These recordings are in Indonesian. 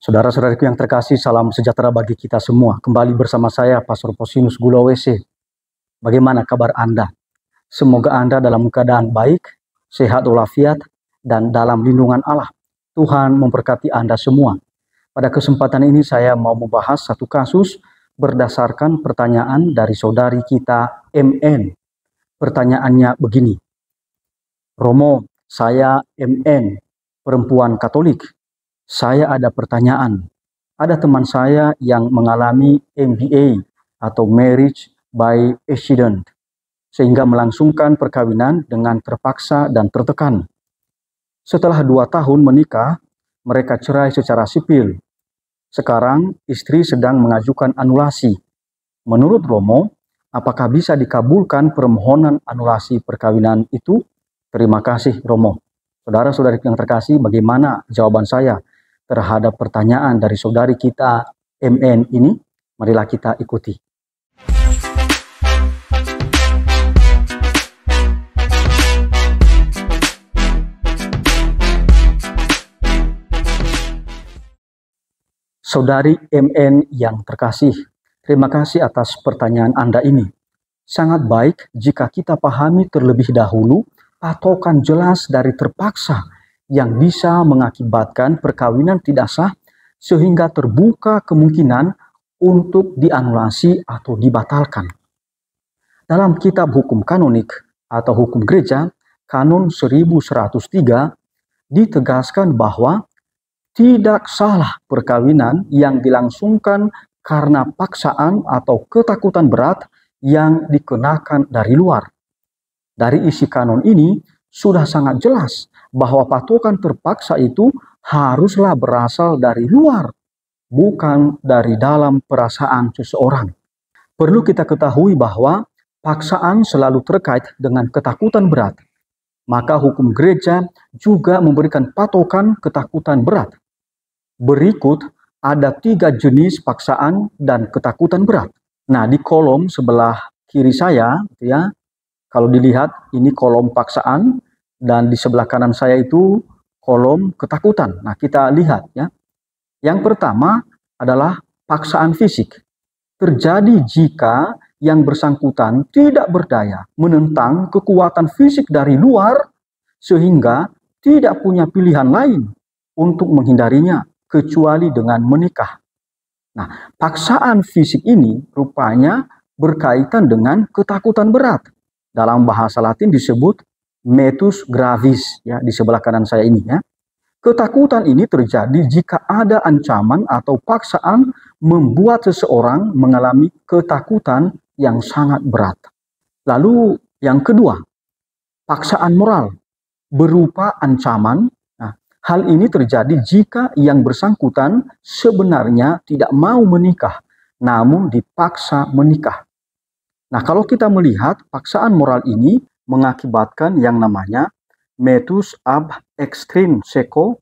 Saudara-saudariku yang terkasih, salam sejahtera bagi kita semua. Kembali bersama saya, Pastor Posinus Gula WC. Bagaimana kabar Anda? Semoga Anda dalam keadaan baik, sehat walafiat, dan dalam lindungan Allah. Tuhan memberkati Anda semua. Pada kesempatan ini saya mau membahas satu kasus berdasarkan pertanyaan dari saudari kita MN. Pertanyaannya begini. Romo, saya MN, perempuan Katolik. Saya ada pertanyaan. Ada teman saya yang mengalami MBA atau Marriage by Accident, sehingga melangsungkan perkawinan dengan terpaksa dan tertekan. Setelah 2 tahun menikah, mereka cerai secara sipil. Sekarang istri sedang mengajukan anulasi. Menurut Romo, apakah bisa dikabulkan permohonan anulasi perkawinan itu? Terima kasih Romo. Saudara-saudari yang terkasih, bagaimana jawaban saya terhadap pertanyaan dari saudari kita MN ini? Marilah kita ikuti. Saudari MN yang terkasih, terima kasih atas pertanyaan Anda ini. Sangat baik jika kita pahami terlebih dahulu patokan jelas dari terpaksa yang bisa mengakibatkan perkawinan tidak sah sehingga terbuka kemungkinan untuk dianulasi atau dibatalkan. Dalam kitab hukum kanonik atau hukum gereja, Kanon 1103, ditegaskan bahwa tidak salah perkawinan yang dilangsungkan karena paksaan atau ketakutan berat yang dikenakan dari luar. Dari isi kanon ini sudah sangat jelas bahwa patokan terpaksa itu haruslah berasal dari luar, bukan dari dalam perasaan seseorang. Perlu kita ketahui bahwa paksaan selalu terkait dengan ketakutan berat. Maka hukum gereja juga memberikan patokan ketakutan berat. Berikut ada 3 jenis paksaan dan ketakutan berat. Nah, di kolom sebelah kiri saya, ya, kalau dilihat ini kolom paksaan dan di sebelah kanan saya itu kolom ketakutan. Nah, kita lihat ya. Yang pertama adalah paksaan fisik. Terjadi jika yang bersangkutan tidak berdaya menentang kekuatan fisik dari luar sehingga tidak punya pilihan lain untuk menghindarinya kecuali dengan menikah. Nah, paksaan fisik ini rupanya berkaitan dengan ketakutan berat. Dalam bahasa Latin disebut metus gravis, ya, di sebelah kanan saya ini ya. Ketakutan ini terjadi jika ada ancaman atau paksaan membuat seseorang mengalami ketakutan yang sangat berat. Lalu yang kedua, paksaan moral berupa ancaman. Nah, hal ini terjadi jika yang bersangkutan sebenarnya tidak mau menikah, namun dipaksa menikah. Nah, kalau kita melihat paksaan moral ini mengakibatkan yang namanya metus ab extrinseco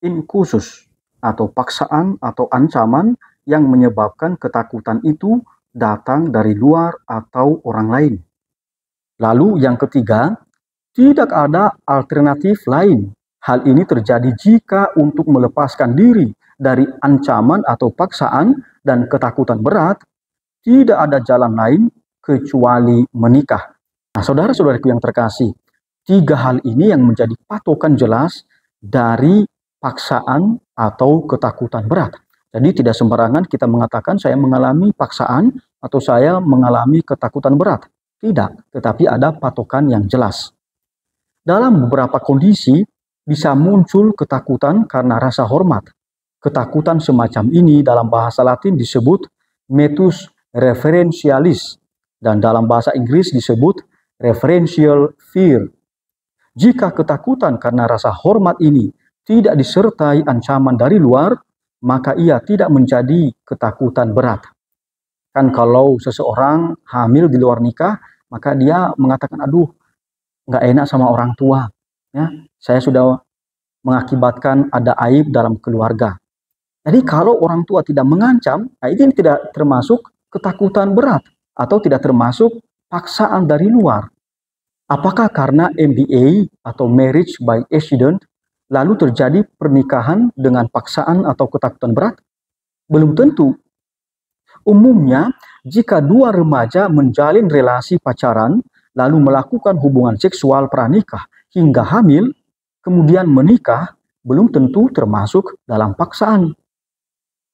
incursus atau paksaan atau ancaman yang menyebabkan ketakutan itu datang dari luar atau orang lain. Lalu yang ketiga, tidak ada alternatif lain. Hal ini terjadi jika untuk melepaskan diri dari ancaman atau paksaan dan ketakutan berat, tidak ada jalan lain kecuali menikah. Nah, saudara-saudariku yang terkasih, 3 hal ini yang menjadi patokan jelas dari paksaan atau ketakutan berat. Jadi tidak sembarangan kita mengatakan saya mengalami paksaan atau saya mengalami ketakutan berat. Tidak, tetapi ada patokan yang jelas. Dalam beberapa kondisi bisa muncul ketakutan karena rasa hormat. Ketakutan semacam ini dalam bahasa Latin disebut metus reverentialis. Dan dalam bahasa Inggris disebut reverential fear. Jika ketakutan karena rasa hormat ini tidak disertai ancaman dari luar, maka ia tidak menjadi ketakutan berat. Kan kalau seseorang hamil di luar nikah, maka dia mengatakan, aduh, nggak enak sama orang tua. Ya, saya sudah mengakibatkan ada aib dalam keluarga. Jadi kalau orang tua tidak mengancam, nah ini tidak termasuk ketakutan berat. Atau tidak termasuk paksaan dari luar. Apakah karena MBA atau Marriage by Accident, lalu terjadi pernikahan dengan paksaan atau ketakutan berat? Belum tentu. Umumnya, jika dua remaja menjalin relasi pacaran, lalu melakukan hubungan seksual pranikah hingga hamil, kemudian menikah, belum tentu termasuk dalam paksaan.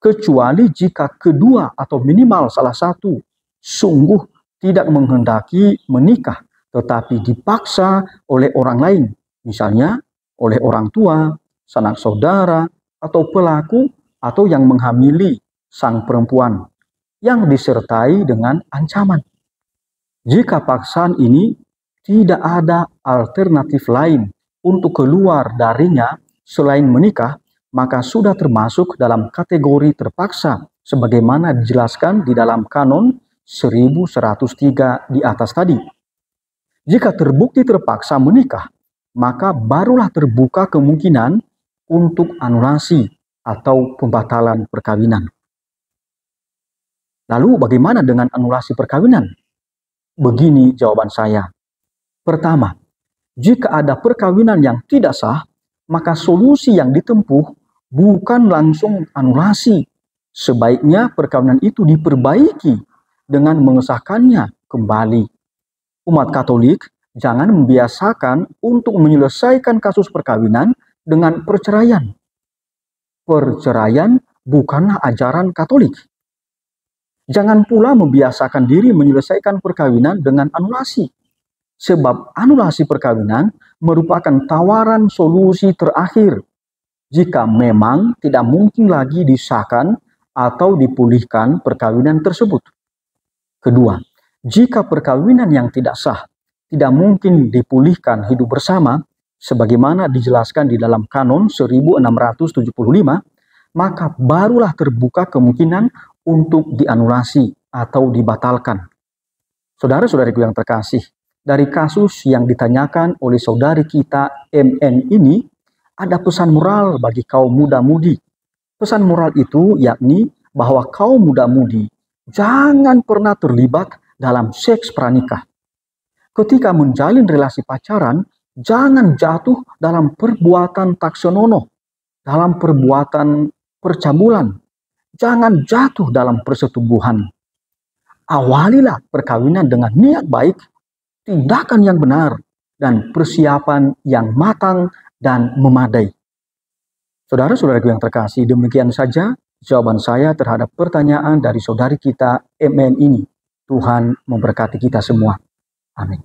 Kecuali jika kedua atau minimal salah satu sungguh tidak menghendaki menikah, tetapi dipaksa oleh orang lain, misalnya oleh orang tua, sanak saudara, atau pelaku, atau yang menghamili sang perempuan, yang disertai dengan ancaman. Jika paksaan ini tidak ada alternatif lain untuk keluar darinya selain menikah, maka sudah termasuk dalam kategori terpaksa, sebagaimana dijelaskan di dalam kanon 1103 di atas tadi. Jika terbukti terpaksa menikah, maka barulah terbuka kemungkinan untuk anulasi atau pembatalan perkawinan. Lalu bagaimana dengan anulasi perkawinan? Begini jawaban saya. Pertama, jika ada perkawinan yang tidak sah, maka solusi yang ditempuh bukan langsung anulasi. Sebaiknya perkawinan itu diperbaiki dengan mengesahkannya kembali. Umat Katolik jangan membiasakan untuk menyelesaikan kasus perkawinan dengan perceraian. Perceraian bukanlah ajaran Katolik. Jangan pula membiasakan diri menyelesaikan perkawinan dengan anulasi. Sebab anulasi perkawinan merupakan tawaran solusi terakhir jika memang tidak mungkin lagi disahkan atau dipulihkan perkawinan tersebut. Kedua, jika perkawinan yang tidak sah tidak mungkin dipulihkan hidup bersama, sebagaimana dijelaskan di dalam kanon 1675, maka barulah terbuka kemungkinan untuk dianulasi atau dibatalkan. Saudara-saudariku yang terkasih, dari kasus yang ditanyakan oleh saudari kita MN ini, ada pesan moral bagi kaum muda-mudi. Pesan moral itu yakni bahwa kaum muda-mudi jangan pernah terlibat dalam seks pranikah. Ketika menjalin relasi pacaran, jangan jatuh dalam perbuatan tak senonoh, dalam perbuatan percabulan. Jangan jatuh dalam persetubuhan. Awalilah perkawinan dengan niat baik, tindakan yang benar, dan persiapan yang matang dan memadai. Saudara-saudaraku yang terkasih, demikian saja jawaban saya terhadap pertanyaan dari saudari kita MN ini. Tuhan memberkati kita semua. Amin.